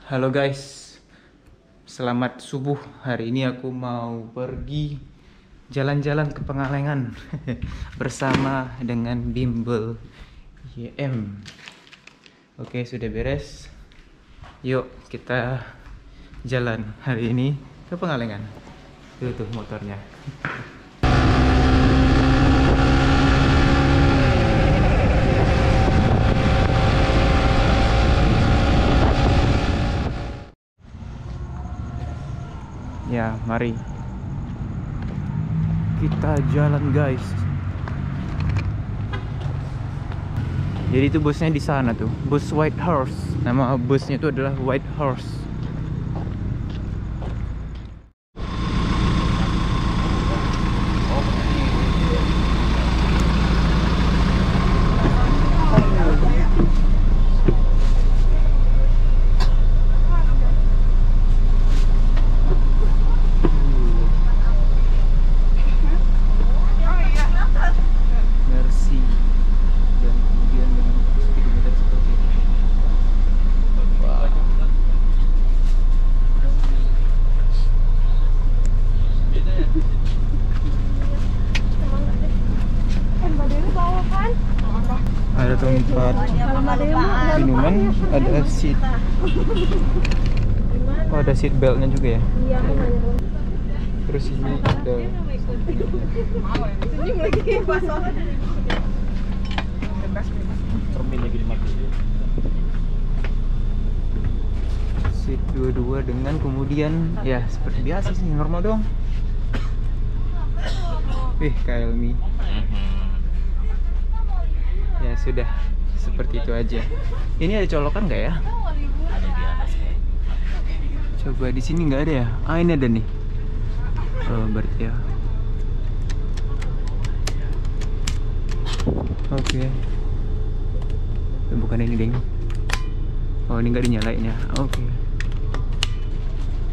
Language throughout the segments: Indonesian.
Halo guys, selamat subuh. Hari ini aku mau pergi jalan-jalan ke Pengalengan bersama dengan bimbel YM. Oke, sudah beres. Yuk kita jalan hari ini ke Pengalengan. Tuh motornya. Ya, mari kita jalan guys. Jadi itu busnya di sana tuh, bus White Horse. Nama busnya itu adalah White Horse. Ada tempat minuman, ada seat. Oh, ada seat beltnya juga ya. Terus ini ada seat dua-dua dengan kemudian ya seperti biasa sih, normal doang. KLMI. Ya sudah, seperti itu aja. Ini ada colokan nggak ya? Ada di atas kayak. Coba di sini nggak ada ya? Ah, ini ada nih. Oh, berarti ya. Oke. Bukan ini deng. Oh, ini nggak dinyalain ya? Oke.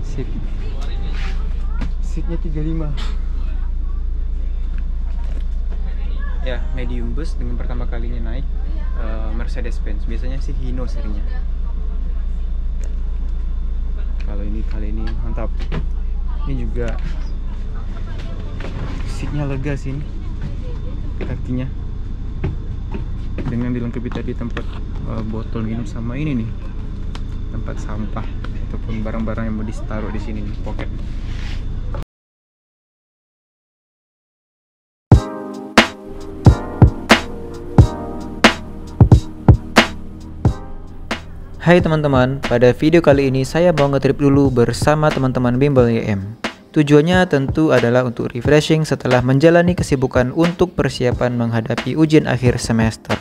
Sip. Seatnya 35. Ya, medium bus dengan pertama kalinya naik Mercedes-Benz. Biasanya sih Hino serinya. Kalau ini kali ini mantap. Ini juga seatnya lega sih ini. Kakinya. Dengan dilengkapi tadi tempat botol minum sama ini nih. Tempat sampah ataupun barang-barang yang mau ditaruh di sini nih, pocket. Hai teman-teman, pada video kali ini saya mau nge-trip dulu bersama teman-teman bimbel YM. Tujuannya tentu adalah untuk refreshing setelah menjalani kesibukan untuk persiapan menghadapi ujian akhir semester.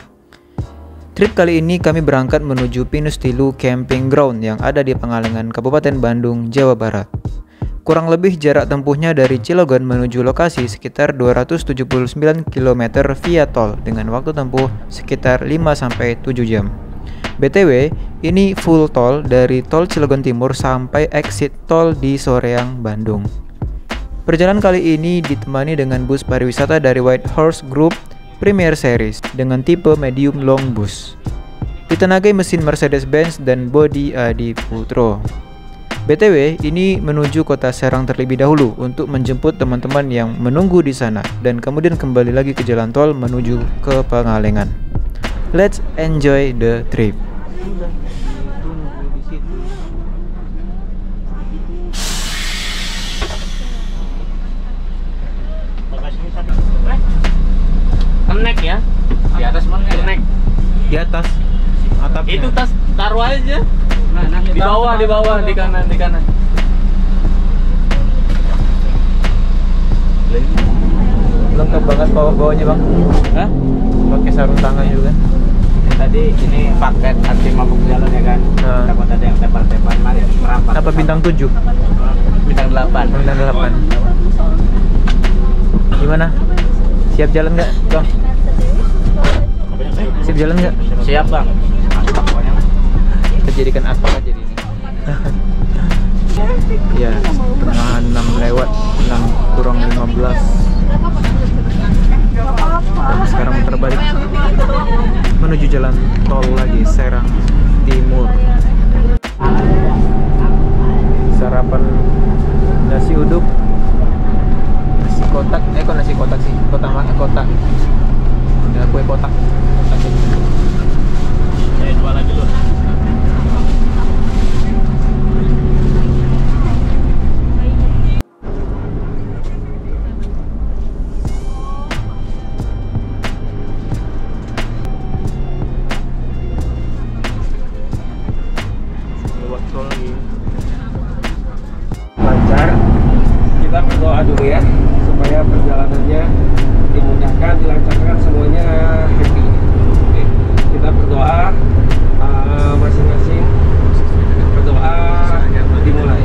Trip kali ini kami berangkat menuju Pinus Tilu Camping Ground yang ada di Pengalengan, Kabupaten Bandung, Jawa Barat. Kurang lebih jarak tempuhnya dari Cilegon menuju lokasi sekitar 279 km via tol dengan waktu tempuh sekitar 5-7 jam. BTW, ini full tol dari tol Cilegon Timur sampai exit tol di Soreang, Bandung. Perjalanan kali ini ditemani dengan bus pariwisata dari White Horse Group Premier Series dengan tipe medium long bus. Ditenagai mesin Mercedes-Benz dan bodi Adi Putro. BTW, ini menuju kota Serang terlebih dahulu untuk menjemput teman-teman yang menunggu di sana dan kemudian kembali lagi ke jalan tol menuju ke Pengalengan. Let's enjoy the trip. Kenek ya? Di atas mana? Kenek. Di atas atapnya. Itu tas taruh aja. Nah, di bawah, di kanan. Lengkap banget bawahnya bang. Hah? Pakai sarung tangan juga. Tadi ini paket anti mabuk jalan ya kan? Nah. Takut ada yang tepar-tepar, mari merapat. Apa bintang 7? Bintang 8. Bintang 8. Gimana? Siap jalan nggak, bang? Siap jalan nggak? Siap bang. Kita jadikan apa aja di ini? Ya, setengah 6 lewat, 6 kurang 15. Dan sekarang muter balik menuju jalan tol lagi Serang Timur. dulu ya, supaya perjalanannya dimudahkan, dilancarkan, semuanya happy. Oke, kita berdoa, masing-masing berdoa, dimulai.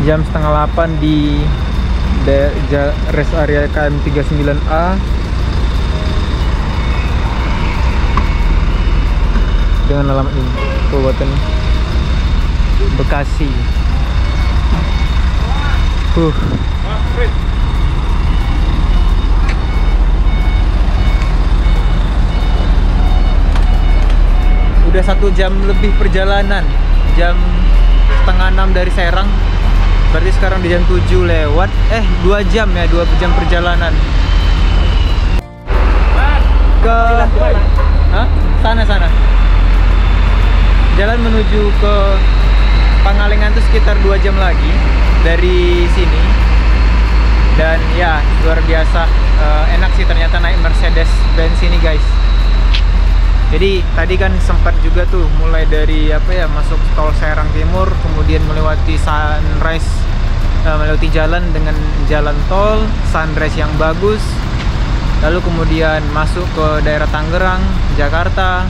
Jam setengah 8 di rest area KM 39A dengan alamat ini, Kabupaten Bekasi. Udah 1 jam lebih perjalanan, jam setengah 6 dari Serang. Berarti sekarang di jam 7 lewat. 2 jam ya, 2 jam perjalanan. Ke sana. Jalan menuju ke Pangalengan itu sekitar 2 jam lagi dari sini. Dan ya, luar biasa enak sih ternyata naik Mercedes-Benz ini, guys. Jadi tadi kan sempat juga tuh mulai dari masuk tol Serang Timur, kemudian melewati sunrise, melewati jalan dengan jalan tol, sunrise yang bagus, lalu kemudian masuk ke daerah Tangerang, Jakarta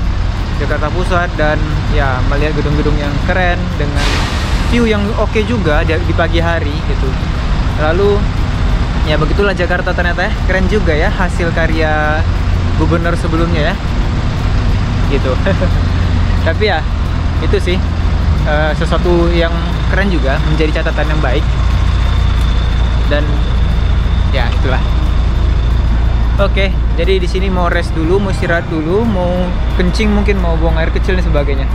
Pusat, dan ya melihat gedung-gedung yang keren dengan view yang oke juga di pagi hari gitu. Lalu ya begitulah Jakarta ternyata ya, keren juga ya hasil karya gubernur sebelumnya ya. Gitu. Tapi ya itu sih sesuatu yang keren juga, menjadi catatan yang baik. Dan ya itulah. Oke, jadi di sini mau rest dulu, mau istirahat dulu, mau kencing mungkin, mau buang air kecil dan sebagainya.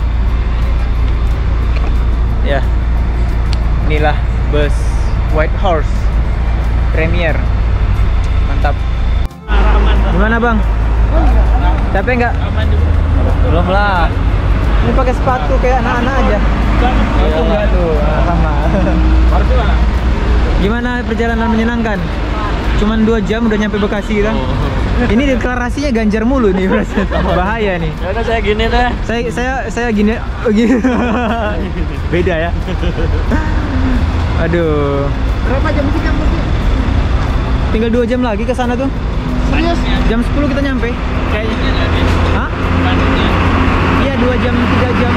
Ya, inilah bus White Horse Premier, mantap. Gimana bang? Capek nggak? Belum lah. Ini pakai sepatu kayak anak-anak aja. Iya Enggak tuh, sama. Gimana? Gimana perjalanan menyenangkan? Cuman 2 jam udah nyampe Bekasi kan? Ini deklarasinya Ganjar mulu nih, bahaya nih. Ya udah saya gini deh. Saya gini. Beda ya. Aduh. Berapa jam sih kamu? Tinggal 2 jam lagi ke sana tuh. Serius? Jam 10 kita nyampe. Kayaknya jadi. Hah? Bandungnya. Iya 2 jam 3 jam.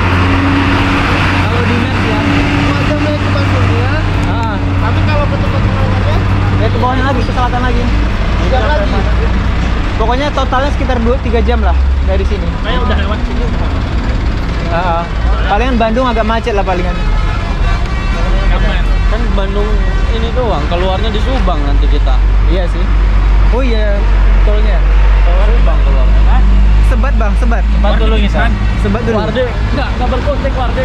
Kalau di map ya. 2 jam naik ke Bandung ya. Tapi kalau ke tempat lainnya Ya ke bawahnya lagi, ke selatan lagi. jam lagi. Pokoknya totalnya sekitar 2-3 jam lah dari sini. Kayak udah lewat sini udah. Palingan Bandung agak macet lah palingan. Aman. Kan Bandung ini doang, keluarnya di Subang nanti kita. Iya sih. Oh iya, tolnya. Subang keluarnya. Sebat bang, sebat. Sebat dulu kita. Sebat dulu. Warde, enggak berkontek Warde.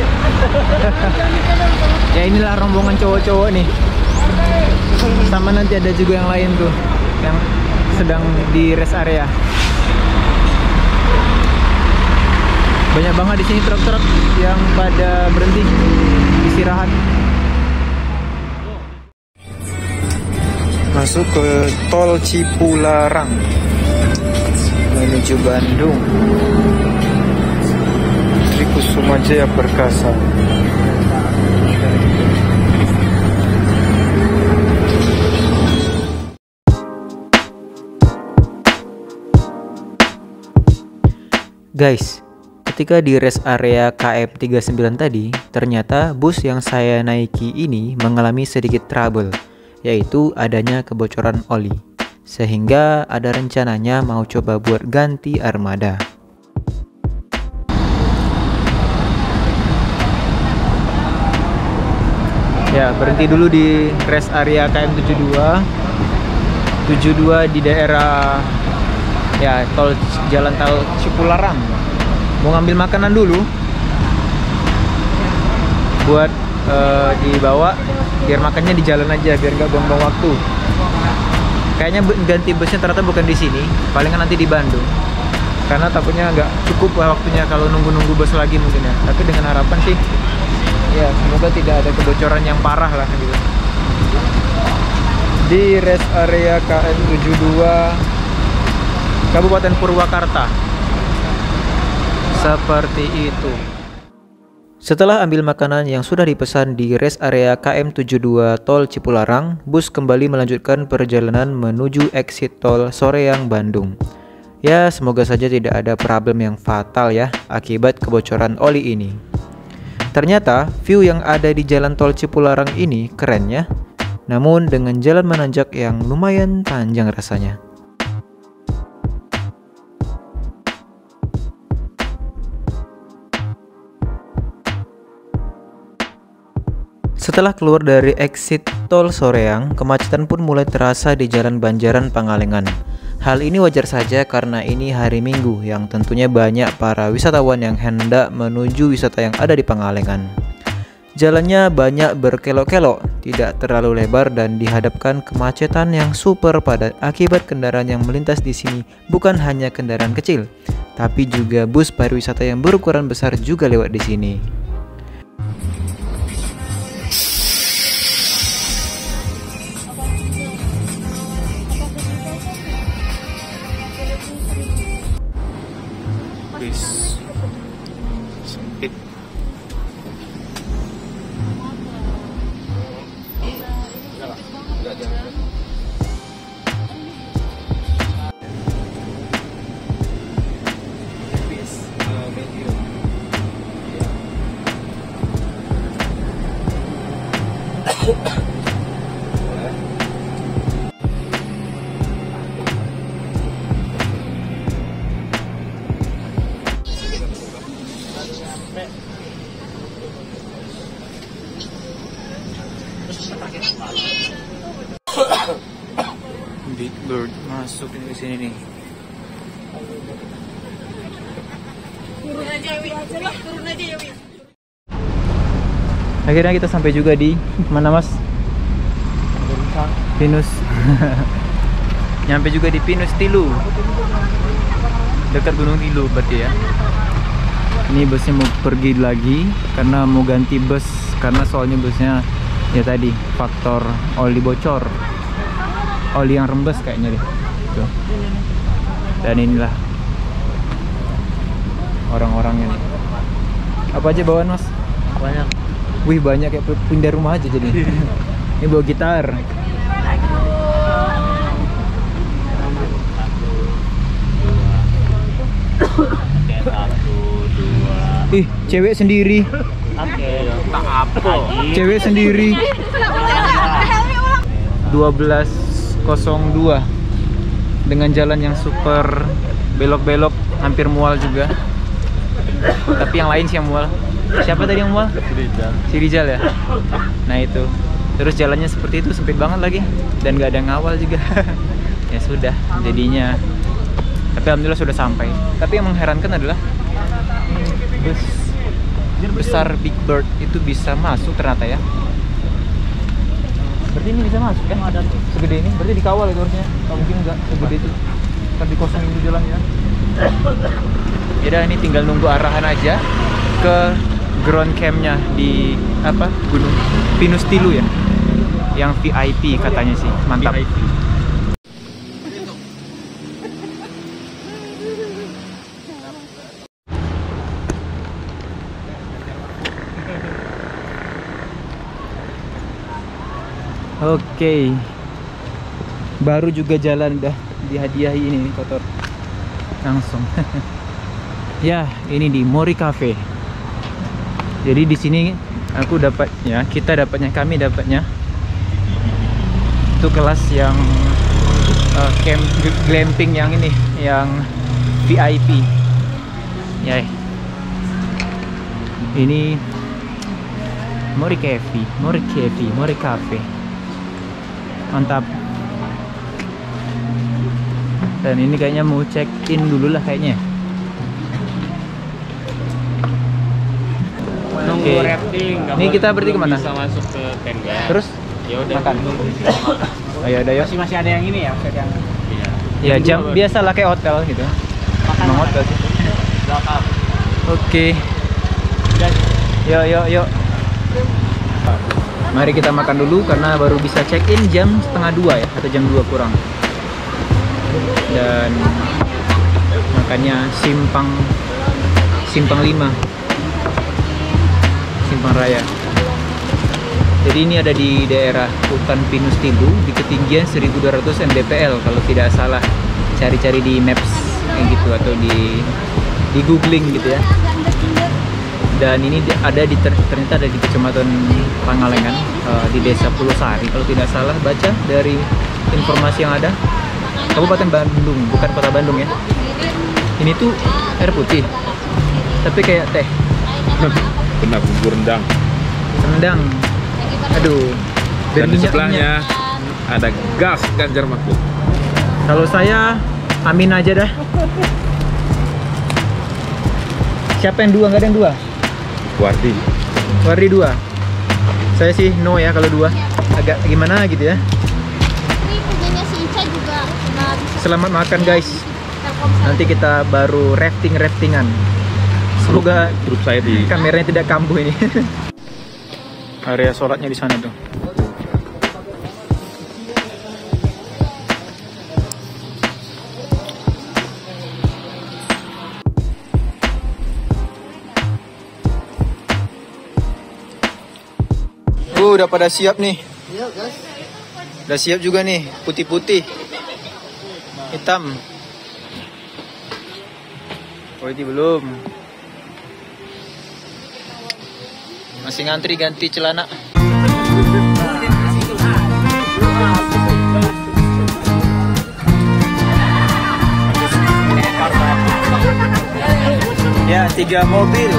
Ya inilah rombongan cowok-cowok nih. Sama nanti ada juga yang lain tuh, yang sedang di rest area. Banyak banget di sini truk-truk yang pada berhenti istirahat. Masuk ke tol Cipularang menuju Bandung. Sri Kusuma Jaya Perkasa. Guys, ketika di rest area KM 39 tadi, ternyata bus yang saya naiki ini mengalami sedikit trouble, yaitu adanya kebocoran oli. Sehingga ada rencananya mau coba buat ganti armada. Ya, berhenti dulu di rest area KM 72 di daerah ya jalan tol Cipularang. Mau ngambil makanan dulu buat dibawa, biar makannya di jalan aja, biar nggak buang-buang waktu. Kayaknya ganti busnya ternyata bukan di sini, palingan nanti di Bandung, karena takutnya nggak cukup waktunya kalau nunggu-nunggu bus lagi mungkin ya. Tapi dengan harapan sih ya semoga tidak ada kebocoran yang parah lah gitu. Di rest area KM 72 Kabupaten Purwakarta. Seperti itu. Setelah ambil makanan yang sudah dipesan di rest area KM 72 Tol Cipularang, bus kembali melanjutkan perjalanan menuju exit tol Soreang, Bandung. Ya, semoga saja tidak ada problem yang fatal ya akibat kebocoran oli ini. Ternyata view yang ada di jalan tol Cipularang ini keren ya. Namun dengan jalan menanjak yang lumayan panjang rasanya. Setelah keluar dari exit tol Soreang, kemacetan pun mulai terasa di Jalan Banjaran Pangalengan. Hal ini wajar saja karena ini hari Minggu yang tentunya banyak para wisatawan yang hendak menuju wisata yang ada di Pangalengan. Jalannya banyak berkelok-kelok, tidak terlalu lebar dan dihadapkan kemacetan yang super padat akibat kendaraan yang melintas di sini bukan hanya kendaraan kecil, tapi juga bus pariwisata yang berukuran besar juga lewat di sini. Sempit. Big Bird masuk ke sini nih. Turun aja ya, Wi. Akhirnya kita sampai juga di mana Mas? Pinus. Nyampe juga di Pinus Tilu. Dekat Gunung Tilu berarti ya. Ini busnya mau pergi lagi karena mau ganti bus, karena soalnya busnya ya tadi faktor oli bocor. Oli yang rembes kayaknya deh. Tuh. Dan inilah orang-orangnya nih. Apa aja bawaan Mas? Banyak. Wih, banyak kayak pindah rumah aja jadi. Ini bawa gitar. Ih, cewek sendiri. Tak apa. Cewek sendiri. 12.02 dengan jalan yang super belok-belok, hampir mual juga. Tapi yang lain sih yang mual. Siapa tadi yang mual? Si Rizal ya. Nah itu. Terus jalannya seperti itu, sempit banget lagi dan gak ada ngawal juga. Ya sudah, jadinya Tapi alhamdulillah sudah sampai. Tapi yang mengherankan adalah bus besar Big Bird itu bisa masuk ternyata ya. Berarti ini bisa masuk kan? Ada tuh. Segede ini, berarti dikawal itu harusnya. Nggak mungkin nggak segede itu. Ntar dikosongin di jalannya. Yaudah, ini tinggal nunggu arahan aja ke ground campnya di apa? Gunung Pinus Tilu ya. Yang VIP katanya sih, mantap. VIP. Oke, baru juga jalan udah dihadiahi ini kotor langsung. Ya, ini di Mori Cafe. Jadi di sini aku dapatnya, kami dapatnya itu kelas yang camp glamping yang ini, yang VIP. Ya, ini Mori Cafe. Mantap. Dan ini kayaknya mau check in dulu lah kayaknya. Nunggu rafting. Ini kita berarti kemana? Bisa masuk ke tenda. Terus? Ya udah makan. Ayo, ada yuk. Masih ada yang ini ya, yang. Iya. Ya jam biasa lah kayak hotel gitu. Makan hotel sih. Oke. Yuk. Mari kita makan dulu karena baru bisa check in jam 1:30 ya, atau jam 2 kurang. Dan makannya Simpang 5, Simpang Raya. Jadi ini ada di daerah hutan Pinus Tilu di ketinggian 1200 mdpl kalau tidak salah. Cari-cari di maps kayak gitu atau di googling gitu ya. Dan ini ternyata ada di Kecamatan Pangalengan, di Desa Pulau Sari kalau tidak salah baca dari informasi yang ada. Kabupaten Bandung, bukan Kota Bandung ya. Ini tuh air putih, tapi kayak teh. Benar, bumbu rendang. Aduh. Dan di sebelahnya ada gas Ganjar Mahfud. Kalau saya amin aja dah. Siapa yang 2? Nggak ada yang 2? Wardi 2. Saya sih no ya kalau 2. Agak gimana gitu ya. Ini punyanya si Ica juga nggak bisa. Selamat makan guys. Nanti kita baru raftingan. Semoga grup saya di kameranya tidak kambuh ini. Area sholatnya di sana tuh. Udah pada siap nih. Udah siap juga nih, putih-putih, hitam. Oh ini belum. Masih ngantri ganti celana. Ya, 3 mobil.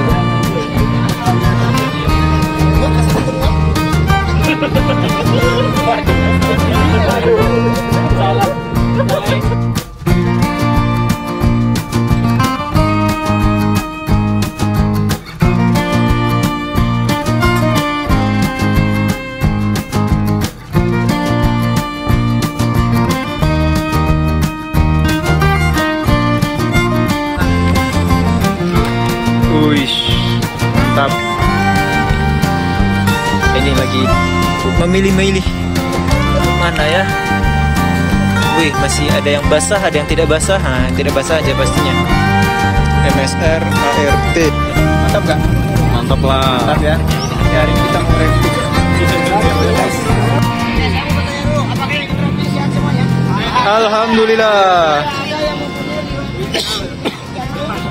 Mantap. Ini lagi memilih-milih mana ya. Wih, masih ada yang basah, ada yang tidak basah. Nah, yang tidak basah aja pastinya. MSR ART. Mantap gak? mantap lah. Mantap ya. Hari ini kita mau review. Alhamdulillah.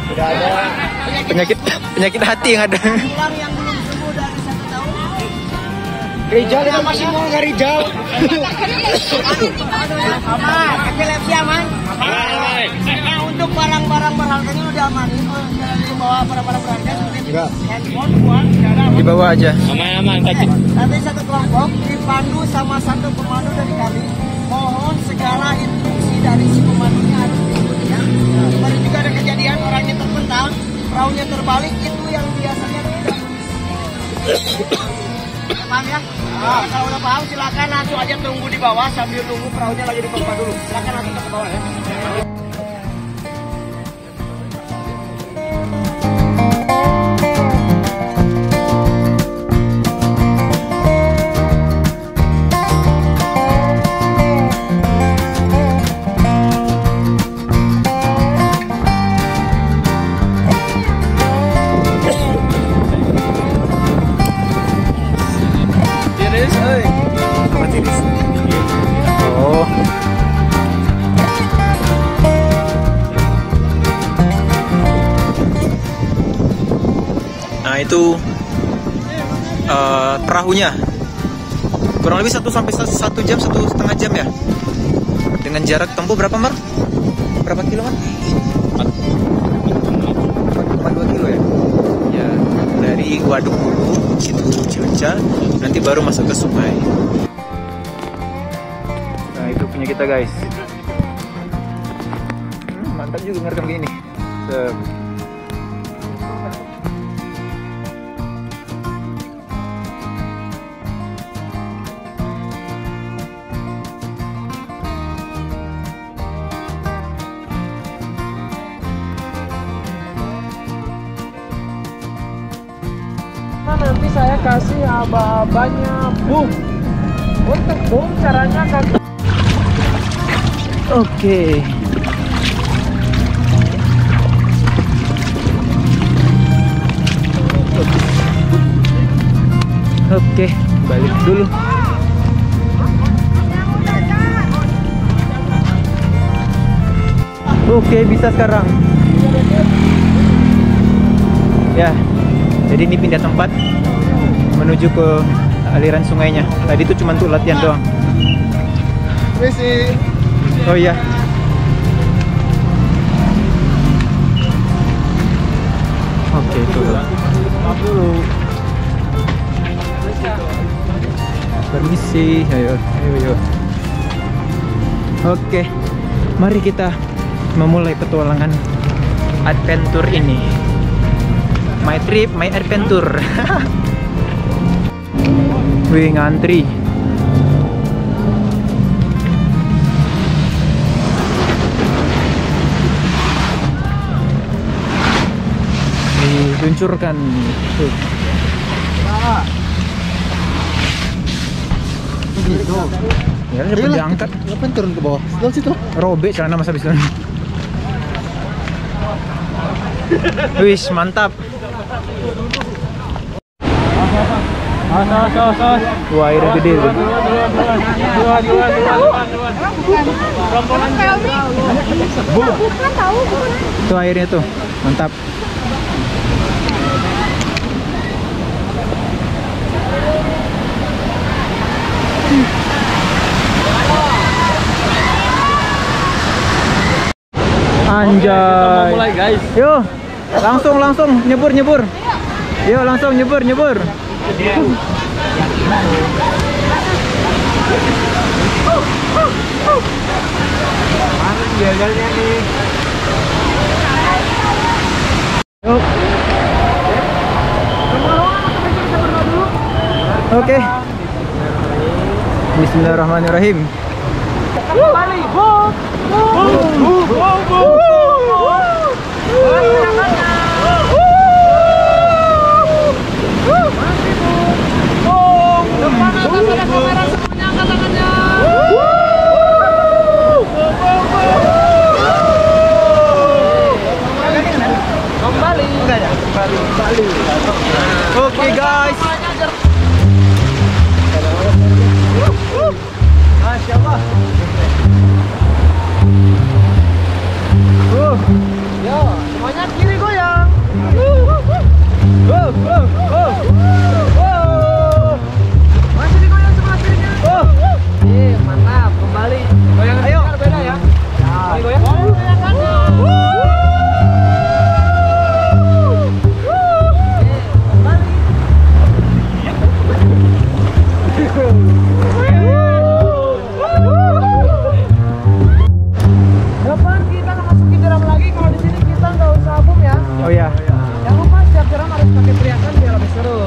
Sudah ada penyakit hati yang ada. Rijal ya masih mau nggak Rijal? Epilepsi aman? Nah, untuk barang-barang berharganya udah aman. Dibawa barang-barang berharga seperti handphone, uang, darah. Dibawa aja. Aman-aman. Nanti satu kelompok dipandu sama satu pemandu dari kami. Mohon segala instruksi dari si pemandunya harus diikuti ya. Paham ya? Nah, kalau udah paham silakan langsung aja tunggu di bawah sambil tunggu perahunya lagi dipompa dulu. Silakan langsung ke bawah ya. Oh. Nah itu perahunya kurang lebih 1 sampai 1 jam, 1,5 jam ya. Dengan jarak tempuh berapa Mar? Berapa kilo Mar? 4,2 kilo ya. Ya dari waduk dulu itu Cilca, nanti baru masuk ke sungai. Nah itu punya kita guys. Mantap juga ngerekam gini. Nanti saya kasih aba-abanya boom. Untuk boom caranya kan. Oke. Oke, balik dulu. Oke, bisa sekarang. Ya. Jadi ini pindah tempat menuju ke aliran sungainya. Tadi itu cuma untuk latihan doang. Misi. Oh iya. Oke, turun. Permisi. Ayo. Oke. Mari kita memulai petualangan adventure ini. My trip, my adventure. Wih, ngantri. Diluncurkan. Tuh. Ya, cepat diangkat. Ngapain turun ke bawah? Lalu situ. Robek celana mas habis turun. Wih, mantap. Wah, airnya gede tuh. Tuh airnya tuh, mantap. Anjay. Mulai guys. Yuk, langsung nyebur. Yuk, langsung nyebur. Mana gagalnya nih? Yuk. Oke. Bismillahirrahmanirrahim. Kembali, boom. Depan atas ada kamera semuanya, angkat tangannya. Kembali. Oke guys. Masya Allah. Yo, semuanya kiri goyang. Masih digoyang sebelah kirinya. Mantap, kembali. Goyang ayo. Beda ya. Goyang. Depan kita nggak masukin jeram lagi, kalau di sini kita nggak usah boom ya. Oh ya. Jangan lupa setiap jeram harus pakai teriakan biar lebih seru.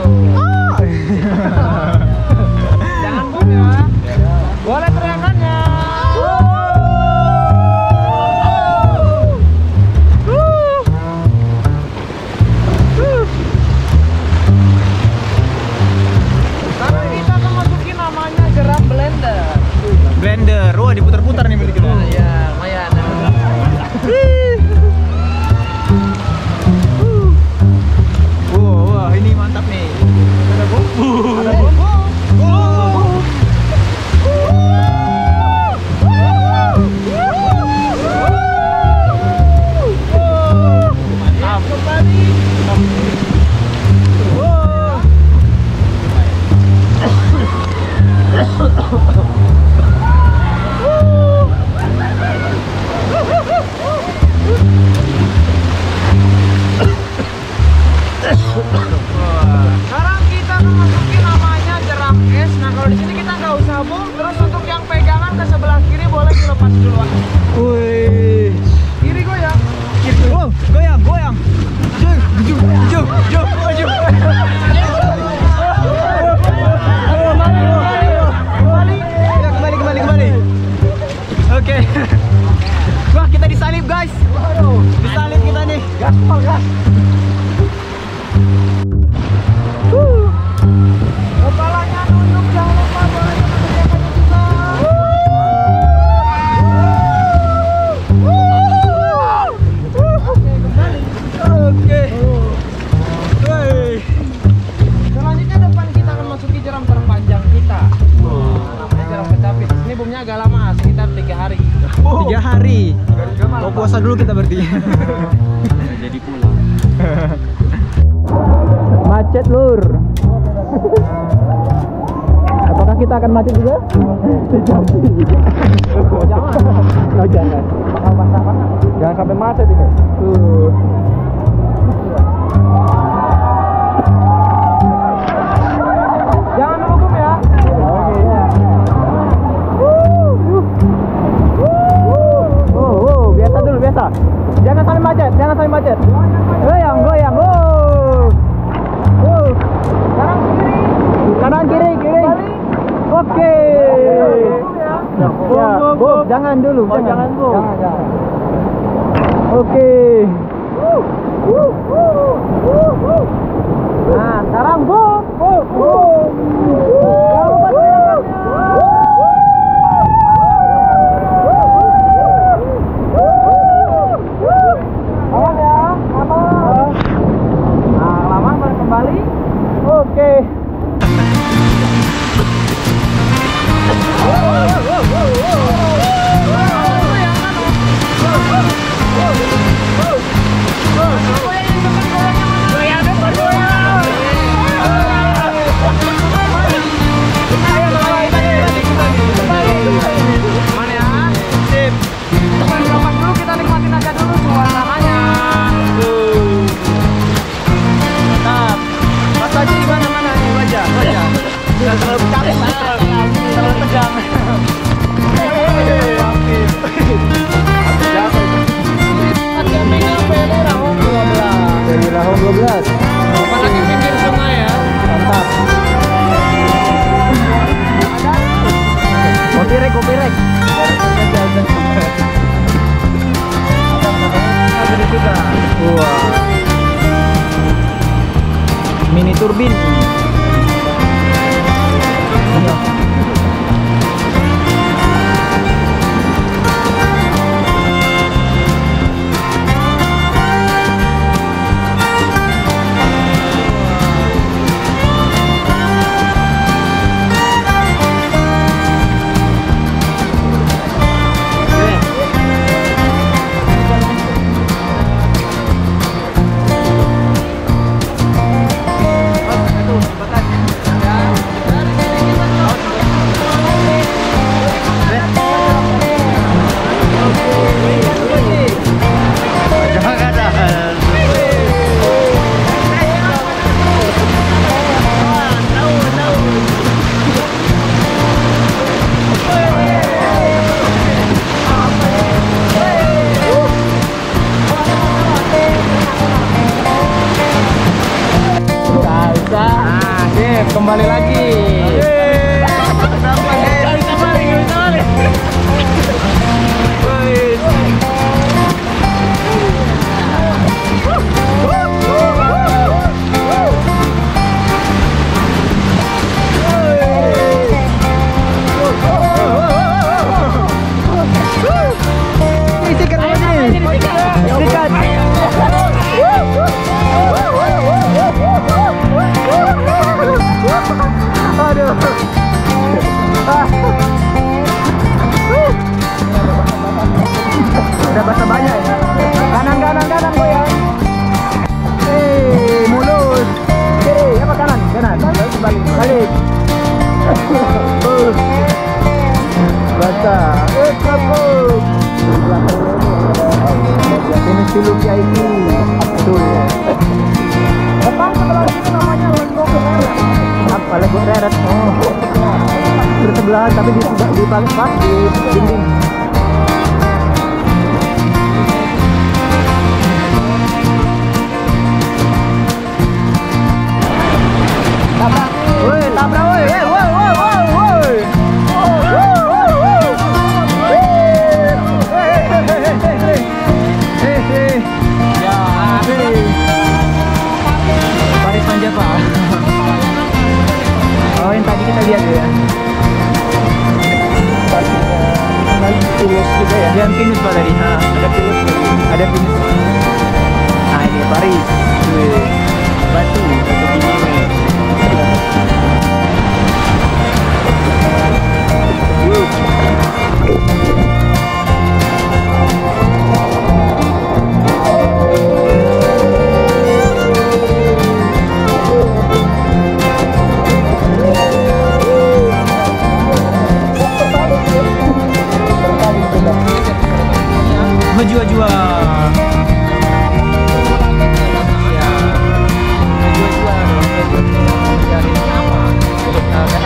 Gaspol, gas. Kepalanya nunduk, jangan lupa boleh mengerjakannya juga. Oke, kembali. Oke. Selanjutnya depan kita akan masuki jeram terpanjang kita. Namanya jeram Kecapit. Ini bomnya agak lama, sekitar 3 hari. 3 hari. Oh, puasa dulu kita berarti. Jadi pulang. Macet lur. Apakah kita akan macet juga? Jangan. Oh, jangan. Bakal basah-basah. Jangan sampai macet ini. Jangan hukum ya. Oke. Biasa dulu, biasa. Jangan sampai macet, jangan sampai macet. Goyang, goyang. Kanan kiri, kiri. Oke. Ya, Bob, jangan dulu. Jangan, Bu. Jangan. Oke. Nah, sekarang Bob. Aman ya, aman. Nah, lama baru kembali. Oke. Aman ya. Sip. Lepas dulu kita nikmatin aja dulu suasananya. Mantap. Mas Baji di mana nih, Baja? Jangan terlalu capek, terlalu tegang. Dari Rahong 12. Apalagi pinggir sungai ya. Mantap. Kopi rek. Wah. Mini turbin. Kembali lagi. Udah basah banyak ya. Kanan goyang. Mulus. Kiri apa kanan? Balik. Basah. Ini film VIP. Betul. Depan sebelah sini namanya Lenggong Reret. Apa Lenggong Reret? Oh. Bersebelahan tapi di paling pas di dinding. Tabrak woi. kelihatan pinus Pak tadi. Nah, ada pinus. Ada pinus. Nah, ini Paris. Wih. Batu gini. Menjual-jual. Ya.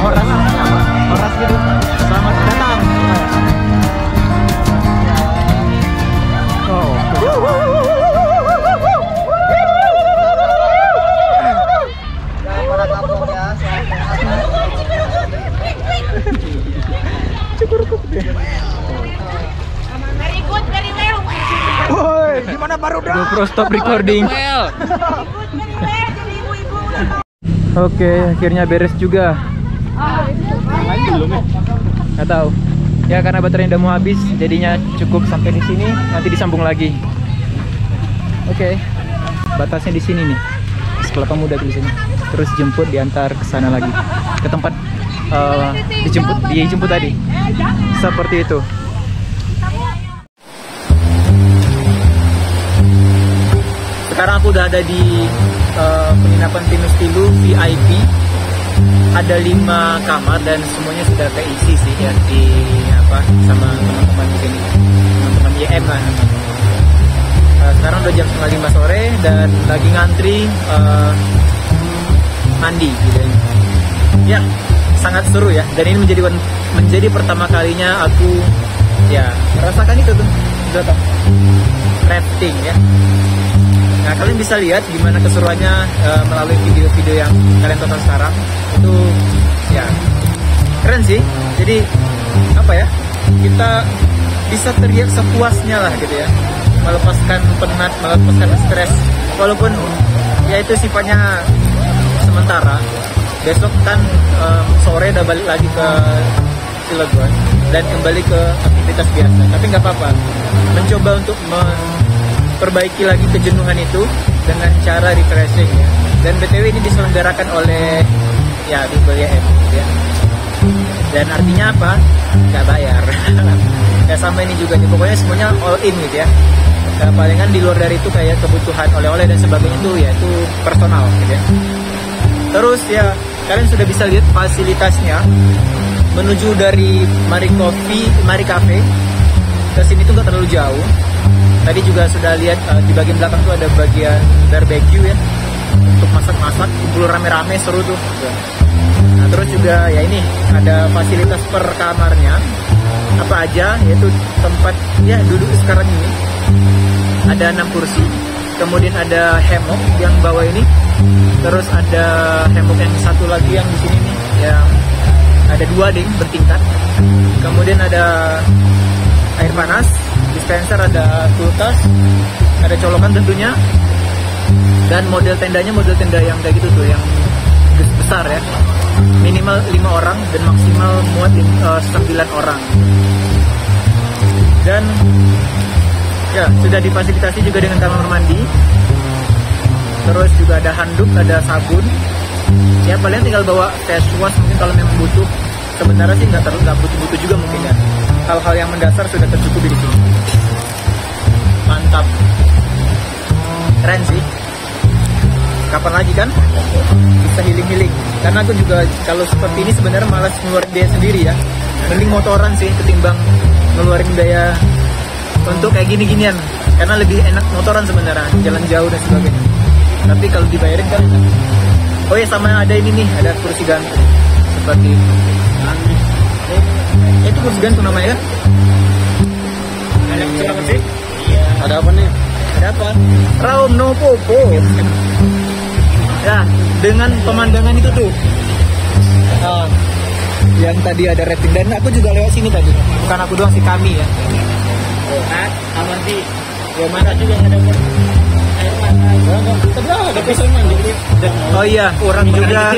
Horas gitu. Selamat datang. Oh. Para kampung ya. Woi, gimana baru dah? GoPro stop recording. Oke, akhirnya beres juga. Nggak tahu. Ya karena baterainya udah mau habis, jadinya cukup sampai di sini. Nanti disambung lagi. Oke, batasnya di sini nih. Kelapa Muda di sini. Terus jemput, diantar ke sana lagi, ke tempat dijemput tadi. Seperti itu. Sekarang aku udah ada di penginapan Pinus Tilu VIP. Ada 5 kamar dan semuanya sudah keisi sih ya di sama teman-teman di sini, teman-teman YM lah. Sekarang udah jam 4:30 sore dan lagi ngantri mandi gitu ya. Sangat seru ya, dan ini menjadi pertama kalinya aku ya merasakan itu tuh rafting ya. Nah, kalian bisa lihat gimana keseruannya melalui video-video yang kalian tonton sekarang. Itu ya keren sih. Jadi apa ya, kita bisa teriak sepuasnya lah gitu ya, melepaskan penat, melepaskan stres, walaupun ya itu sifatnya sementara. Besok kan sore udah balik lagi ke Cilegon dan kembali ke aktivitas biasa. Tapi nggak apa-apa, mencoba untuk perbaiki lagi kejenuhan itu dengan cara refreshing ya. Dan BTW ini diselenggarakan oleh ya Bimbel YM ya. Dan artinya apa? Nggak bayar. Ya sama ini juga nih, pokoknya semuanya all in gitu ya. Nah, palingan di luar dari itu kayak kebutuhan oleh-oleh dan sebagainya itu ya itu personal gitu ya. Terus ya kalian sudah bisa lihat fasilitasnya menuju dari Mari Cafe ke sini tuh nggak terlalu jauh. Tadi juga sudah lihat di bagian belakang tuh ada bagian barbecue ya, untuk masak-masak, kumpul rame-rame, seru tuh. Nah terus juga ya ini ada fasilitas per kamarnya apa aja, yaitu tempat ya duduk sekarang ini ada 6 kursi, kemudian ada hammock yang bawah ini, terus ada hammock yang satu lagi yang di sini nih, yang ada 2 ding bertingkat, kemudian ada air panas, dispenser, ada kulkas, ada colokan tentunya, dan model tendanya model tenda yang kayak gitu tuh, yang besar ya, minimal 5 orang dan maksimal muat 9 orang. Dan ya sudah difasilitasi juga dengan kamar mandi, terus juga ada handuk, ada sabun ya, paling tinggal bawa face wash mungkin kalau memang butuh. Sebenarnya sih nggak butuh juga mungkin ya, hal-hal yang mendasar sudah tercukupi di sini. Mantap, keren sih. Kapan lagi kan bisa healing, karena aku juga kalau seperti ini sebenarnya malas ngeluarin biaya sendiri ya, mending motoran sih ketimbang ngeluarin biaya untuk kayak gini-ginian, karena lebih enak motoran sebenarnya, jalan jauh dan sebagainya. Tapi kalau dibayarin kan enak. Oh ya, sama ada ini nih, ada kursi gantung seperti itu. Itu kursi gantung namanya kan? Ada sih? Iya. Ada apa nih? Ada apa? Raum no popo. Ya, dengan pemandangan itu tuh. Yang tadi ada rating, dan aku juga lewat sini tadi. Bukan aku doang sih, kami ya. Sama sih. Ya mana juga ada oh iya, orang juga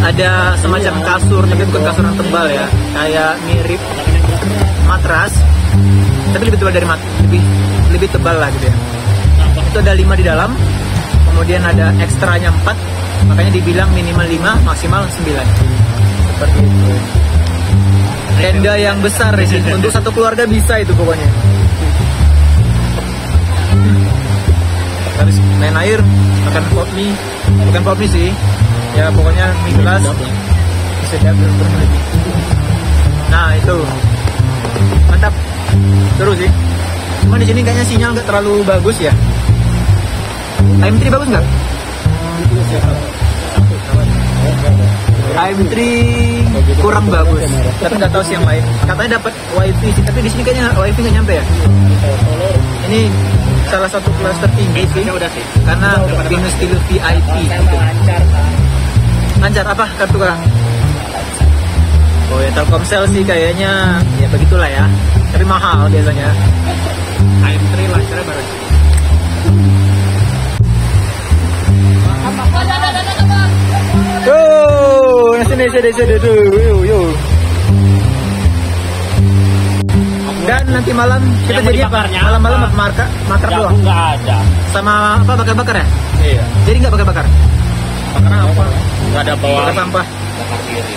ada semacam kasur, tapi bukan kasur yang tebal ya, kayak mirip matras, tapi lebih tebal dari lebih tebal lah gitu ya. Itu ada 5 di dalam, kemudian ada ekstranya 4, makanya dibilang minimal 5, maksimal 9. Seperti itu. Tenda yang besar sih, untuk satu keluarga bisa itu pokoknya. Habis main air, makan pop mie, bukan pop mie sih, ya pokoknya mie gelas, bisa diambil lagi. Nah itu, mantap, seru sih. Cuma di sini kayaknya sinyal nggak terlalu bagus ya. AM3 bagus nggak? AM3 kurang bagus, tapi nggak tahu sih yang lain. Katanya dapat wifi sih, tapi di sini kayaknya wifi nggak nyampe ya. Ini salah satu kelas tertinggi sih, karena Venus Tilu VIP. Lancar apa kartu Kak? Oh ya, Telkomsel sih kayaknya ya begitulah ya, tapi mahal biasanya. AM3 lancarnya baru. Oh, sini. Yo. Dan nanti malam kita jadi apa? Malam-malam apa? Makan doang? Nggak ada. Sama apa? Bakar-bakar ya? Iya. Jadi nggak bakar-bakar? Bakar apa? Nggak ada bawang. Bakar sampah. Bakar kiri.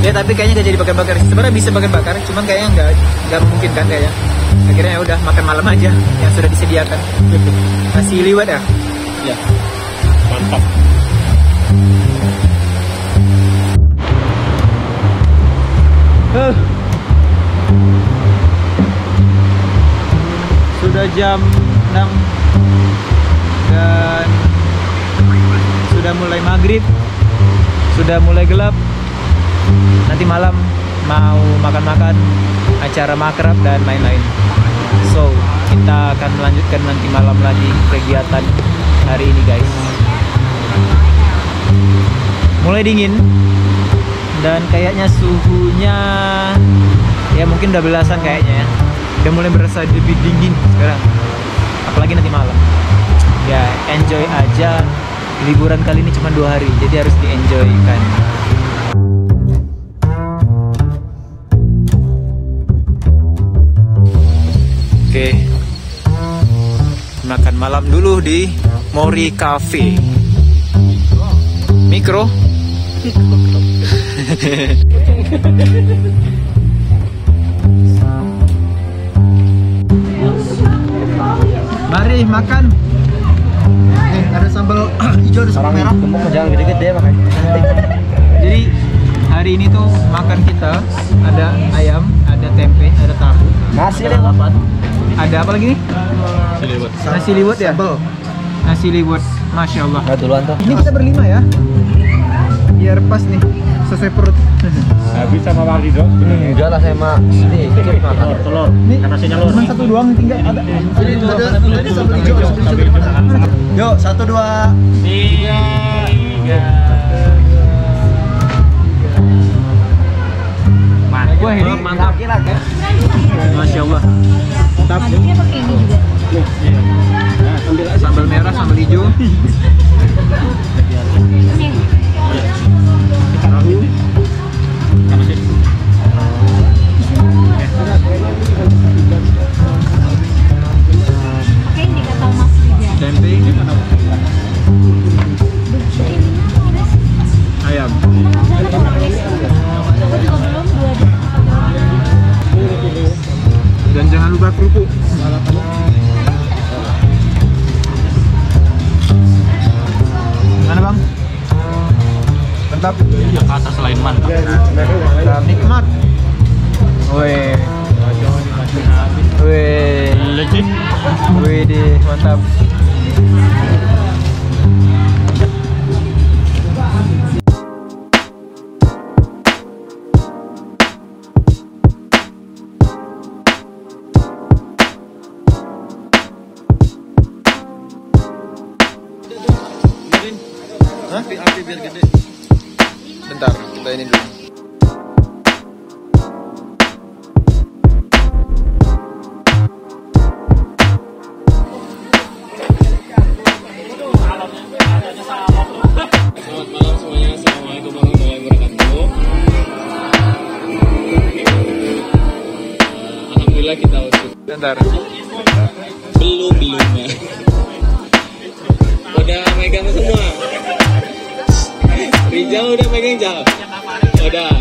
Ya tapi kayaknya nggak jadi bakar-bakar. Sebenarnya bisa bakar-bakar, cuman kayaknya nggak mungkin kan kayaknya. Akhirnya ya udah makan malam aja yang sudah disediakan. Nasi liwet ya? Iya. Mantap. Sudah jam 6 dan sudah mulai maghrib, sudah mulai gelap. Nanti malam mau makan-makan, acara makrab dan lain-lain. So kita akan melanjutkan nanti malam lagi kegiatan hari ini guys. Mulai dingin dan kayaknya suhunya ya mungkin udah belasan kayaknya ya. Udah mulai berasa lebih dingin sekarang, apalagi nanti malam. Ya enjoy aja, liburan kali ini cuma 2 hari, jadi harus di enjoy kan. Oke, makan malam dulu di Mori Cafe. Mikro. Mari makan. Ada sambal hijau, ada sambal merah. Jangan gede-gede ya makanya. Jadi hari ini tuh makan kita ada ayam, ada tempe, ada tahu, Nasi ada liwet. lapan. Ada apa lagi nih? Nasi liwet ya? Nasi liwet, masya Allah. Nah, duluan tuh. Ini kita berlima ya, biar pas nih, sesuai perut. Habis sama Bang Rido. Enggak lah saya mah sedikit makan. Telur. Ini Karena sinyal cuma 1 doang yang tinggal ada. Ini sambal hijau, Yuk 1, 2, 3. Wah ini mantap. masya Allah. Mantap. Adiknya pakai ini juga. Sambal merah, sambal hijau. Pakai ini kata Mas juga. Tempe, ayam. Dan jangan lupa kerupuk. Gimana bang? Mantap. Yang kata selain mantap. Mantap. Nikmat. Weh. Weh. Legit. Wih deh, mantap. Api biar gede. Bentar, kita ini dulu. Selamat malam semuanya. Assalamualaikum warahmatullahi wabarakatuh. Alhamdulillah kita bentar. Belum. Udah megang semua. Rizal udah megang Jal. Udah.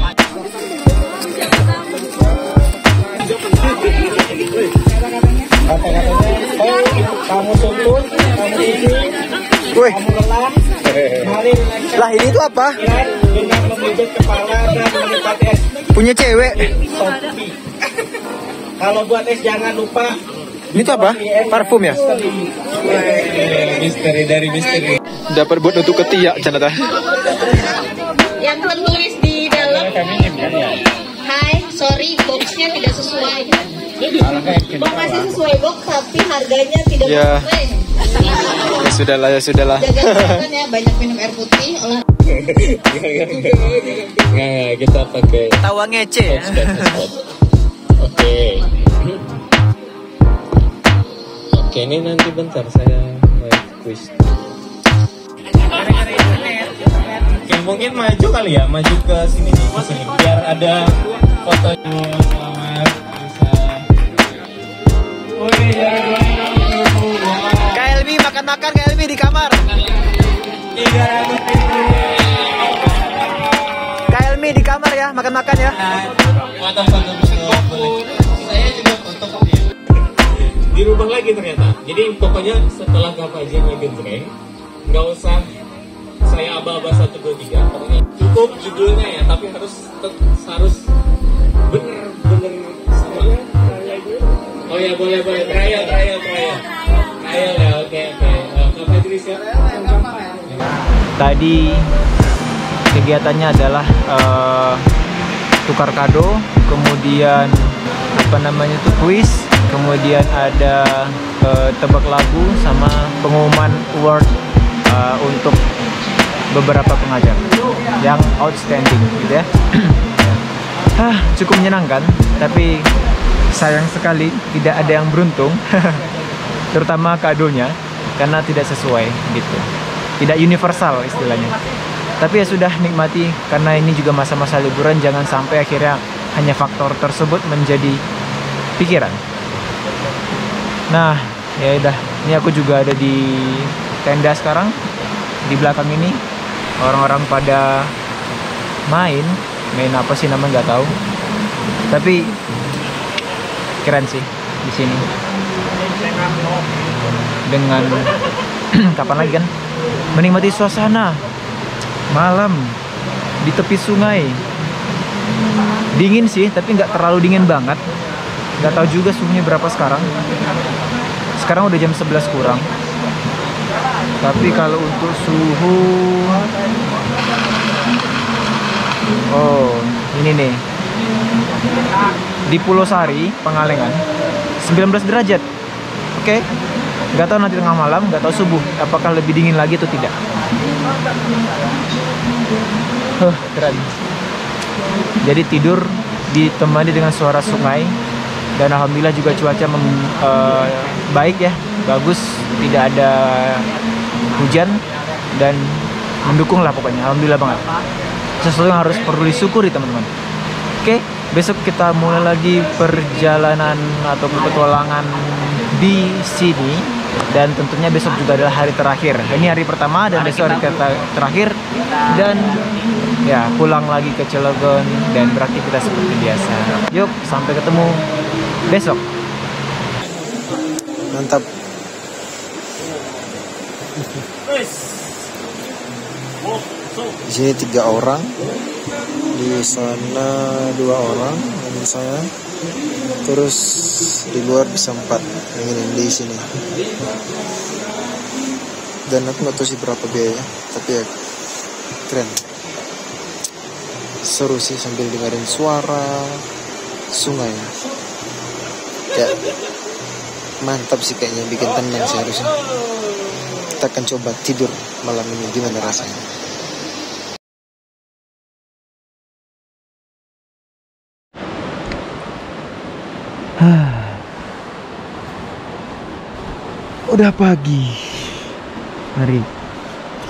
Kamu tuntun, kamu isi, Wih, kamu lelah. Mari relax lah ini tuh apa? dengan memijat kepala dan menikmati es Punya cewek. kopi. Kalau buat es jangan lupa. Ini tuh apa? Parfum ya? Misteri dari misteri. Dapat buat untuk ketiak, Canata. Yang tertulis di dalam. Hai, sorry, boxnya tidak sesuai. Box masih sesuai box, tapi harganya tidak Ya. sesuai. Ya sudahlah. Jaga kesehatan ya, banyak minum air putih. Nggak, kita pakai Tawa ngece ya. Oke. Oke, ini nanti bentar saya mau quiz. Oke, mungkin maju kali ya, maju ke sini nih, ke sini biar ada fotonya. KLB makan-makan KLB di kamar. KLB di kamar ya, makan-makan ya. Foto-foto boleh. Saya juga foto ya. Dirubah lagi ternyata. Jadi pokoknya setelah Kak Faji ngegedreng, nggak usah saya aba-aba 1, 2, 3. Pokoknya cukup judulnya ya, tapi harus bener sama. Oh ya, boleh trial ya, oke. Kak Faji siap? Tadi kegiatannya adalah tukar kado, kemudian quiz, kemudian ada tebak lagu sama pengumuman award untuk beberapa pengajar yang outstanding gitu ya. Cukup menyenangkan, tapi sayang sekali tidak ada yang beruntung terutama kadonya karena tidak sesuai gitu, tidak universal istilahnya. Tapi ya sudah, nikmati karena ini juga masa-masa liburan, jangan sampai akhirnya hanya faktor tersebut menjadi pikiran. Nah, ya udah, ini aku juga ada di tenda sekarang. Di belakang ini orang-orang pada main apa sih namanya nggak tahu. Tapi keren sih di sini. Dengan kapan lagi kan menikmati suasana malam di tepi sungai. Dingin sih, tapi nggak terlalu dingin banget. Nggak tahu juga suhunya berapa sekarang. Sekarang udah jam 11 kurang. Tapi kalau untuk suhu, oh ini nih, di Pulau Sari, Pangalengan, 19 derajat. Oke. Nggak tahu nanti tengah malam, nggak tahu subuh, apakah lebih dingin lagi atau tidak. Keren. Jadi tidur ditemani dengan suara sungai, dan alhamdulillah juga cuaca baik ya, bagus, tidak ada hujan dan mendukung lah pokoknya, alhamdulillah banget. Sesuatu yang harus perlu disyukuri teman-teman. Oke, besok kita mulai lagi perjalanan atau petualangan di sini. Dan tentunya besok juga adalah hari terakhir. Ini hari pertama dan besok hari terakhir. Dan ya pulang lagi ke Cilegon dan beraktivitas seperti biasa. Yuk, sampai ketemu besok. Mantap. Di sini 3 orang, di sana 2 orang, dan saya. Terus di luar bisa 4 yang ini di sini. Dan aku nggak tahu sih berapa biayanya, tapi ya keren, seru sih sambil dengerin suara sungai. Kayak mantap sih kayaknya, bikin tenang sih harusnya. Kita akan coba tidur malam ini, gimana rasanya. Udah pagi. Mari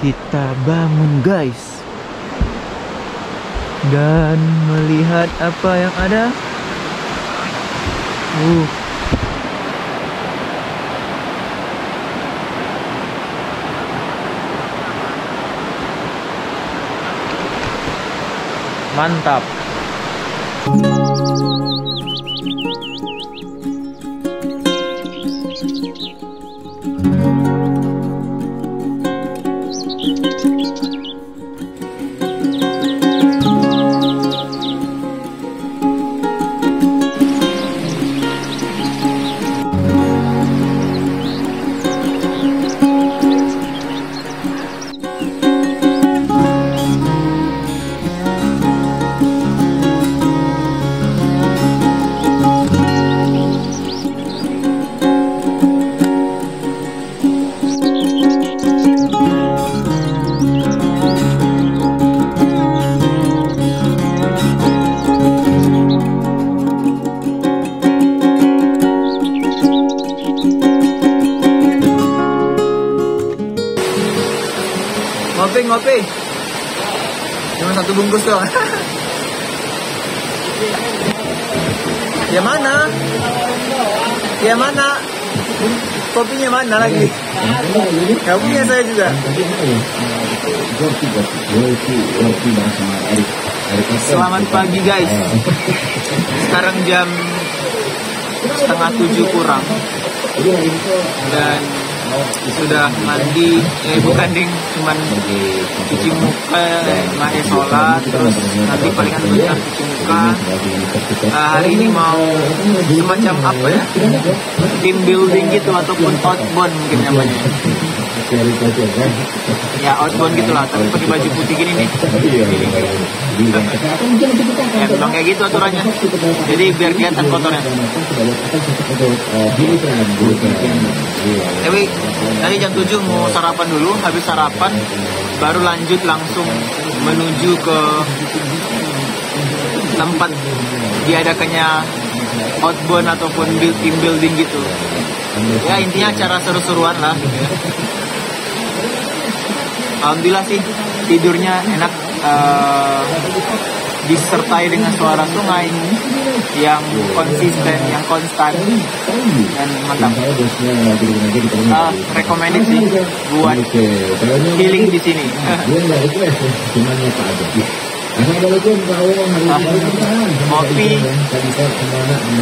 kita bangun guys, dan melihat apa yang ada. Mantap. Ngopi. Cuma 1 bungkus doang. Ya mana? Kopinya mana lagi? Gak punya saya juga. Selamat pagi guys. Sekarang jam 6:30 kurang. Dan sudah mandi, bukan ding, cuman cuci muka, mandi sholat, terus nanti palingan bentar cuci muka. Hari ini mau semacam apa ya, team building gitu ataupun outbound mungkin namanya. Ya outbound gitulah, tapi pakai baju putih gini nih. Ya memang kayak gitu aturannya. Jadi biar kelihatan kotornya. Tapi tadi jam 7 mau sarapan dulu, habis sarapan baru lanjut langsung menuju ke tempat diadakannya outbound ataupun team building gitu. Ya intinya acara seru-seruan lah gitu ya. Alhamdulillah sih tidurnya enak, disertai dengan suara sungai yang konsisten, yang konstan dan mantap. Recommended sih buat healing di sini. Ngopi,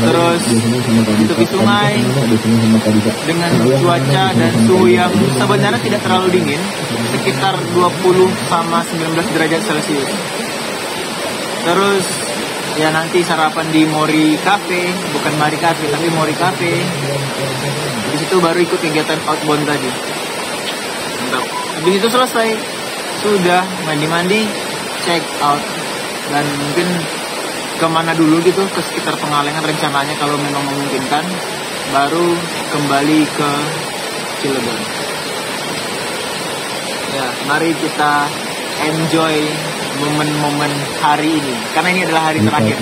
terus tepi sungai dengan cuaca dan suhu yang sebenarnya tidak terlalu dingin, sekitar 20 sama 19 derajat Celcius. Terus ya nanti sarapan di Mori Cafe, bukan Mari Cafe tapi Mori Cafe. Di situ baru ikut kegiatan outbound tadi. Mantap. Habis itu selesai, sudah mandi-mandi, check out, dan mungkin kemana dulu gitu, ke sekitar Pengalengan rencananya kalau memang memungkinkan, baru kembali ke Cilegon. Ya, mari kita enjoy momen-momen hari ini, karena ini adalah hari terakhir.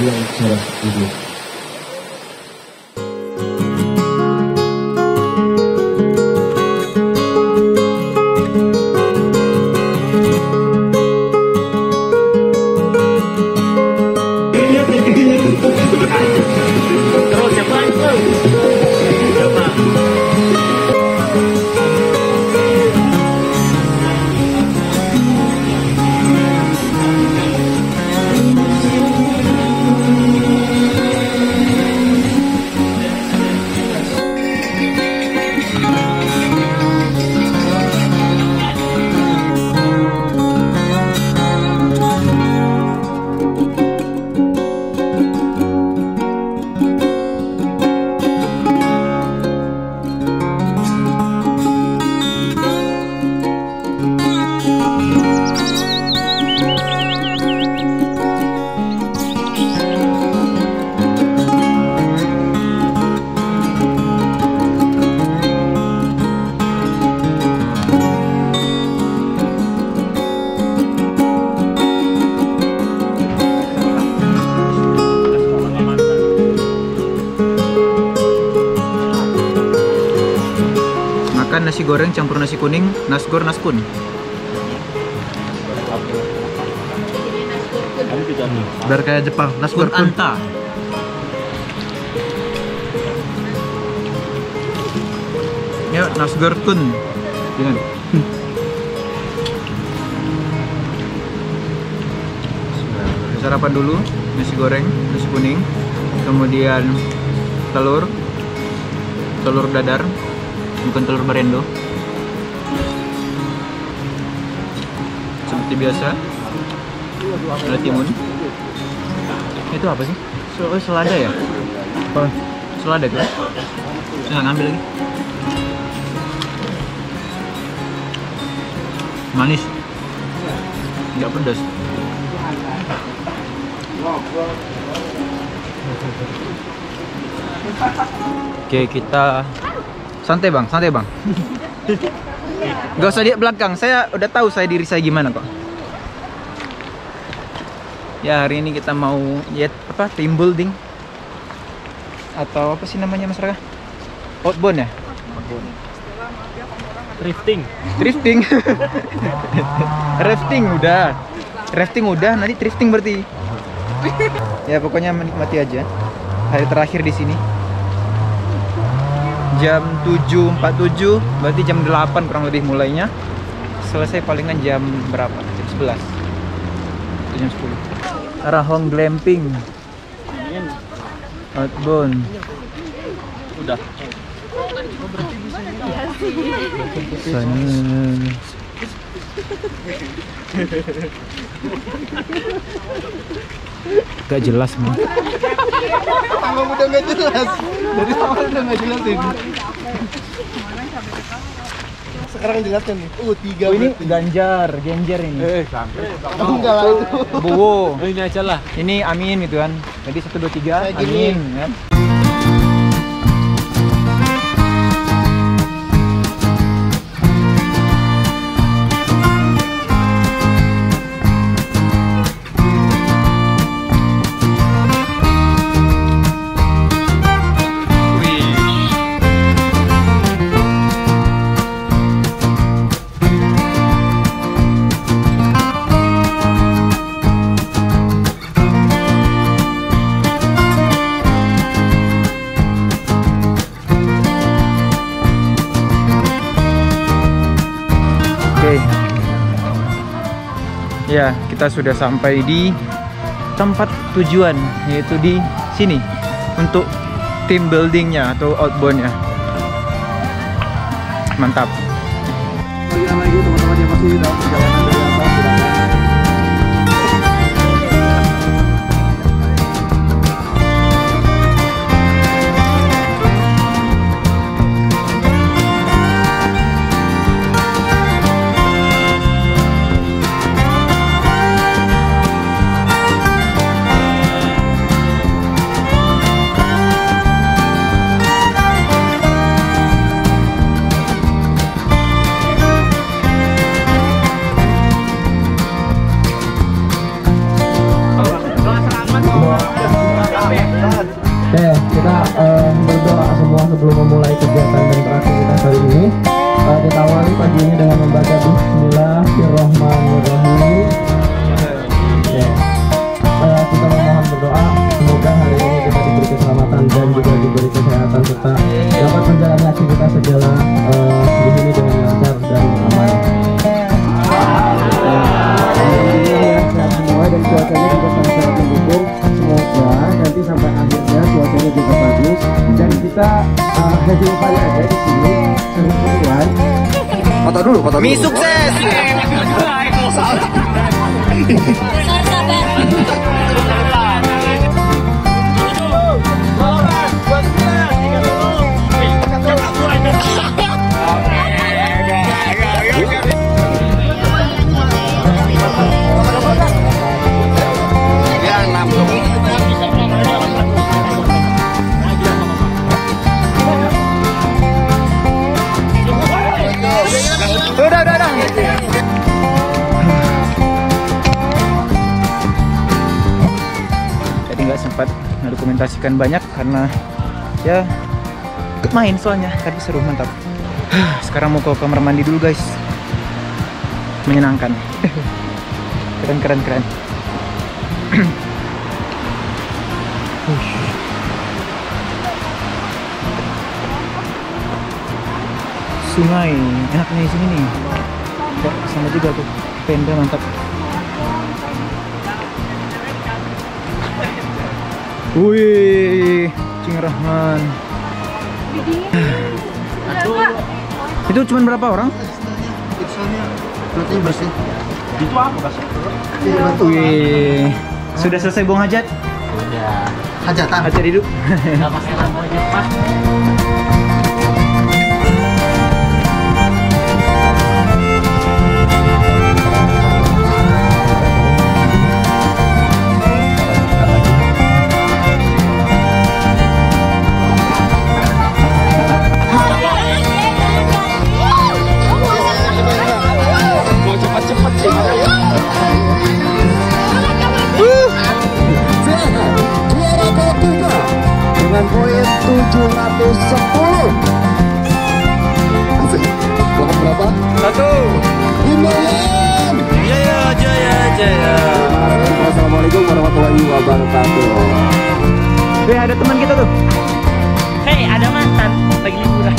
Nasi goreng campur nasi kuning, nasgor naskun. Biar kayak Jepang, nasgor kun anta. Yuk, nasgor kun. Jangan. sarapan dulu, nasi goreng, nasi kuning, kemudian telur dadar, bukan telur barendo. Seperti biasa, ada timun. Itu apa sih? Selada ya? Oh, selada tuh. Nggak ngambil lagi. Manis, nggak pedas. Oke, kita santai bang. Gak usah di belakang, saya udah tahu diri saya gimana kok. Ya, hari ini kita mau team building atau apa sih namanya Mas Raka? Outbound ya? Drifting. Rafting udah, nanti drifting berarti. Ya pokoknya menikmati aja hari terakhir di sini. Jam 7.47, berarti jam 8 kurang lebih mulainya. Selesai palingan jam berapa? Jam 11 atau jam 10. Rahong glamping outbound. Udah. Gak jelas man. Emang udah gak jelas. Dari awal udah gak jelas ini. Sekarang jelasnya nih. 3 ini genjer ini. Sampai. Enggak lah itu. Bowo. Ini aja lah. Ini amin gitu kan. Jadi 1 2 3 amin kan. Ya, kita sudah sampai di tempat tujuan, yaitu di sini untuk team buildingnya atau outboundnya. Mantap. Sekali lagi teman-teman yang masih dalam perjalanan dari atas, silakan. Kita berdoa semua sebelum memulai kegiatan dan beraktivitas hari ini. Kita awali pagi ini dengan membaca Bismillahirrahmanirrahim. Kita memohon berdoa semoga hari ini kita diberi keselamatan dan juga diberi kesehatan serta dapat menjalani aktivitas segala di sini dengan lancar dan aman. Semua dan cuacanya juga sangat mendukung. Semoga nanti sampai akhirnya cuacanya juga bagus dan kita happy kali aja di sini seru-seruan. Foto dulu. Mi sukses. Udah. Jadi nggak sempat mendokumentasikan banyak karena ya main soalnya tadi seru mantap. Sekarang mau ke kamar mandi dulu guys. Menyenangkan. Keren. Sungai, enaknya di sini nih. Kok sama juga tuh, tenda mantap. Wih, Cing Rahman. Itu cuma berapa orang? Itu apa kasih? Wih, sudah selesai buang hajat? Udah. Hajatan. Hajat hidup. Enggak pakai lampu aja, Pak. Dengan poin 710. Asik. Nomor berapa? 1. Himbawan. Jaya, jaya, jaya. Assalamualaikum warahmatullahi wabarakatuh. Wih, ada teman kita tuh. Hei, ada mantan lagi liburan.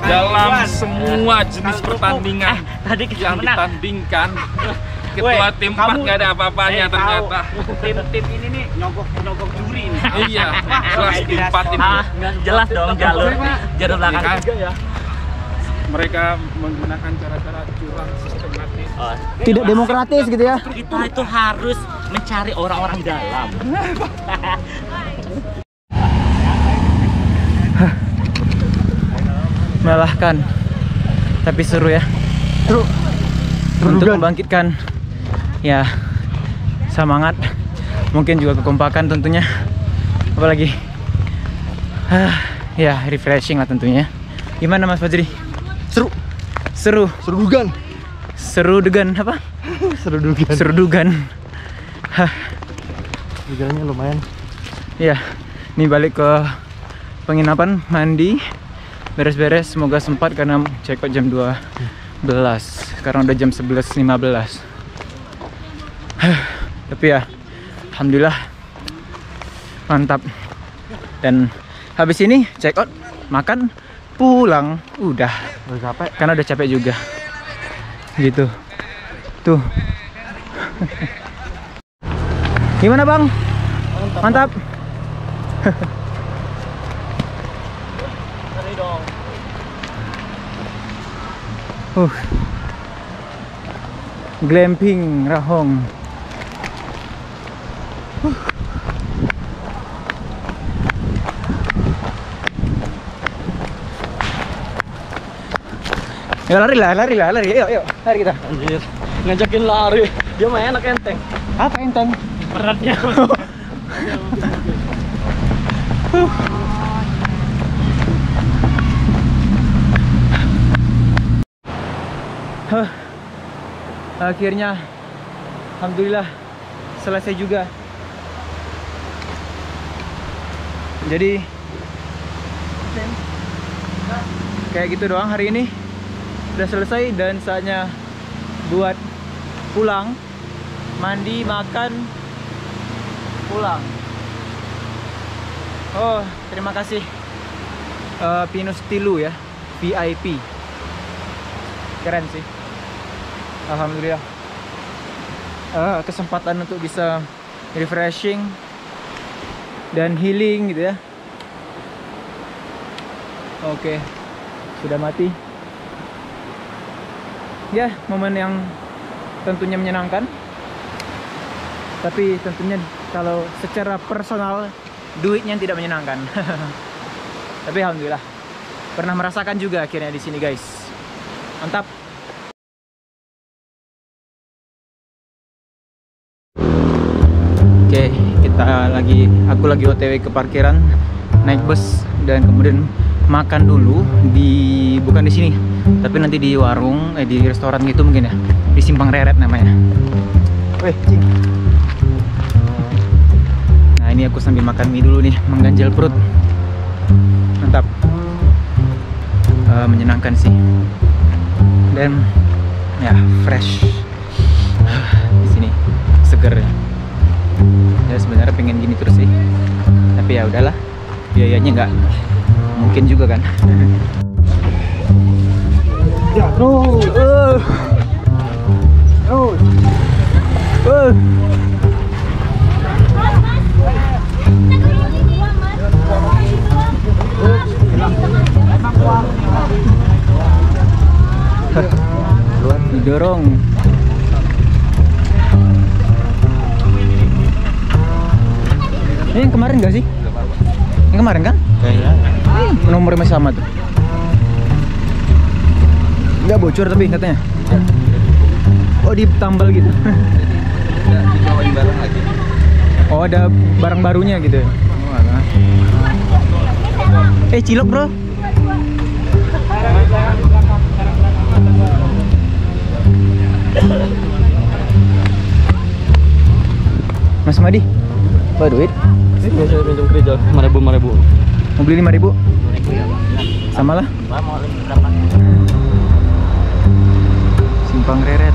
Dalam semua jenis pertandingan Tadi kita yang menang. ditandingkan, ketua tim 4 nggak ada apa-apanya ternyata. Tim ini nih nyogok juri nih. Iya, jelas tim 4 ini. Jelas dong jalur belakang Kan? juga ya. Mereka menggunakan cara-cara curang sistematis. Tidak demokratis gitu ya. Kita itu harus mencari orang-orang dalam. Melelahkan, tapi seru ya. Seru. Untuk membangkitkan ya semangat, mungkin juga kekompakan tentunya. Apalagi ya refreshing lah tentunya. Gimana Mas Fajri? Seru. Seru. Seru dugan. Seru degan apa? Seru dugan. Seru dugan. Dugannya lumayan. Ya, ini balik ke penginapan, mandi, beres-beres. Semoga sempat karena check out jam 12. Sekarang udah jam 11.15. Tapi ya, alhamdulillah mantap. Dan habis ini check out, makan, pulang, udah capek. karena udah capek juga. Gitu. Tuh. Gimana Bang? Mantap. Glamping Rahong. Ya lari, yuk, lari kita. Anjir, ngajakin lari. Dia mah enak enteng. Apa enteng? Beratnya. Akhirnya alhamdulillah selesai juga. Jadi kayak gitu doang hari ini. Udah selesai dan saatnya buat pulang. Mandi, makan, pulang. Oh, terima kasih Pinus Tilu ya, VIP. Keren sih. Alhamdulillah. Kesempatan untuk bisa refreshing dan healing gitu ya. Oke, sudah mati. Ya, momen yang tentunya menyenangkan. Tapi tentunya kalau secara personal duitnya tidak menyenangkan. Tapi alhamdulillah pernah merasakan juga akhirnya di sini guys. Mantap. Oke, aku lagi OTW ke parkiran, naik bus dan kemudian makan dulu bukan di sini, tapi nanti di warung, di restoran gitu mungkin ya, di Simpang Reret namanya. Weh, cing. Nah ini aku sambil makan mie dulu nih, mengganjal perut. Mantap. Menyenangkan sih. Dan ya fresh. Di sini seger ya. Ya sebenarnya pengen gini terus sih, tapi ya udahlah, biayanya nggak mungkin juga kan. terus. Didorong. Ini yang kemarin gak sih? Yang kemarin kan? Kayaknya. Nomornya masih sama tuh. Nggak bocor tapi katanya. Oh ditambal gitu. Dibawain barang lagi. Oh ada barang barunya gitu. Oh, alah. Cilok bro. Mas Madi, bawa duit? Biasa pinjam kerja 5.000. Mau beli 5.000? Sama lah. Mau berapa? Simpang Reret.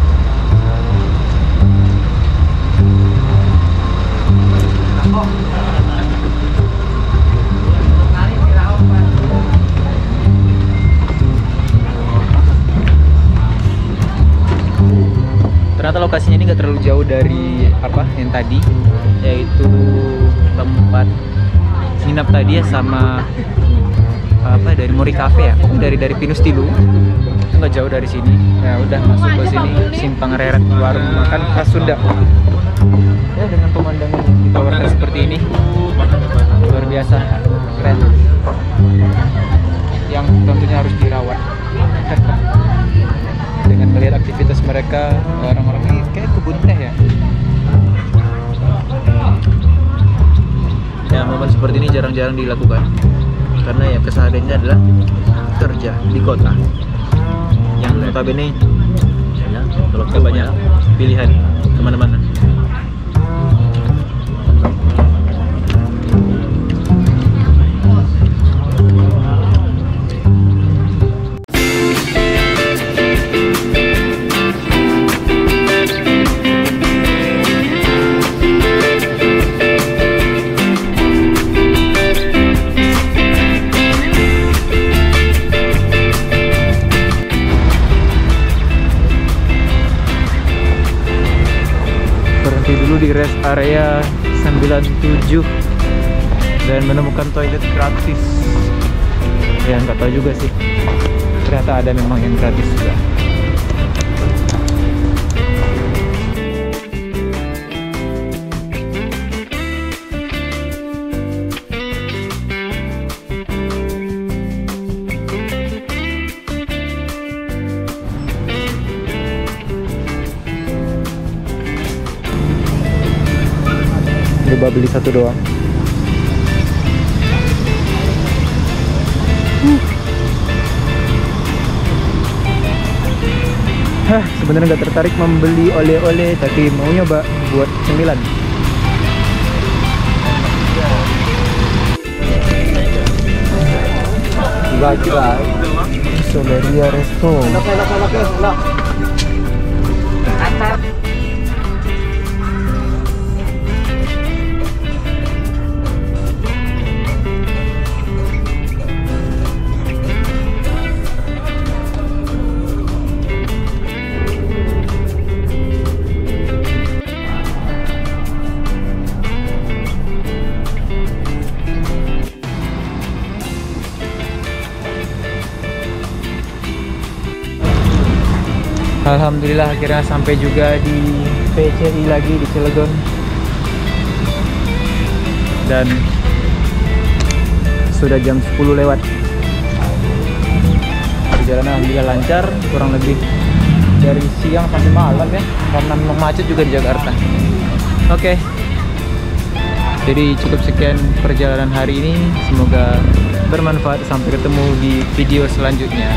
Ternyata lokasinya ini nggak terlalu jauh dari apa yang tadi, yaitu tempat nginap tadi ya, sama apa dari Mori Cafe ya, dari Pinus Tilu. Nggak jauh dari sini. Ya udah masuk ke sini, Simpang Reret, warung makan khas Sunda. Ya dengan pemandangan yang ditawarkan seperti ini, luar biasa, keren. Yang tentunya harus dirawat. Dengan melihat aktivitas mereka, orang-orang ini kayak kebun teh ya. Ya momen seperti ini jarang-jarang dilakukan, karena ya kesehariannya adalah kerja di kota yang notabene ya, kalau kita banyak pilihan kemana-mana. Di rest area 97 dan menemukan toilet gratis. Ya nggak tahu juga sih, ternyata ada memang yang gratis juga. Coba beli satu doang. Sebenarnya nggak tertarik membeli oleh-oleh, tapi mau nyoba buat cemilan. Bagi lah. Soleria Resto. Enak. Alhamdulillah akhirnya sampai juga di PCI lagi di Cilegon, dan sudah jam 10 lewat. Perjalanan alhamdulillah lancar, kurang lebih dari siang sampai malam ya, karena memang macet juga di Jakarta. Oke. Jadi cukup sekian perjalanan hari ini, semoga bermanfaat. Sampai ketemu di video selanjutnya.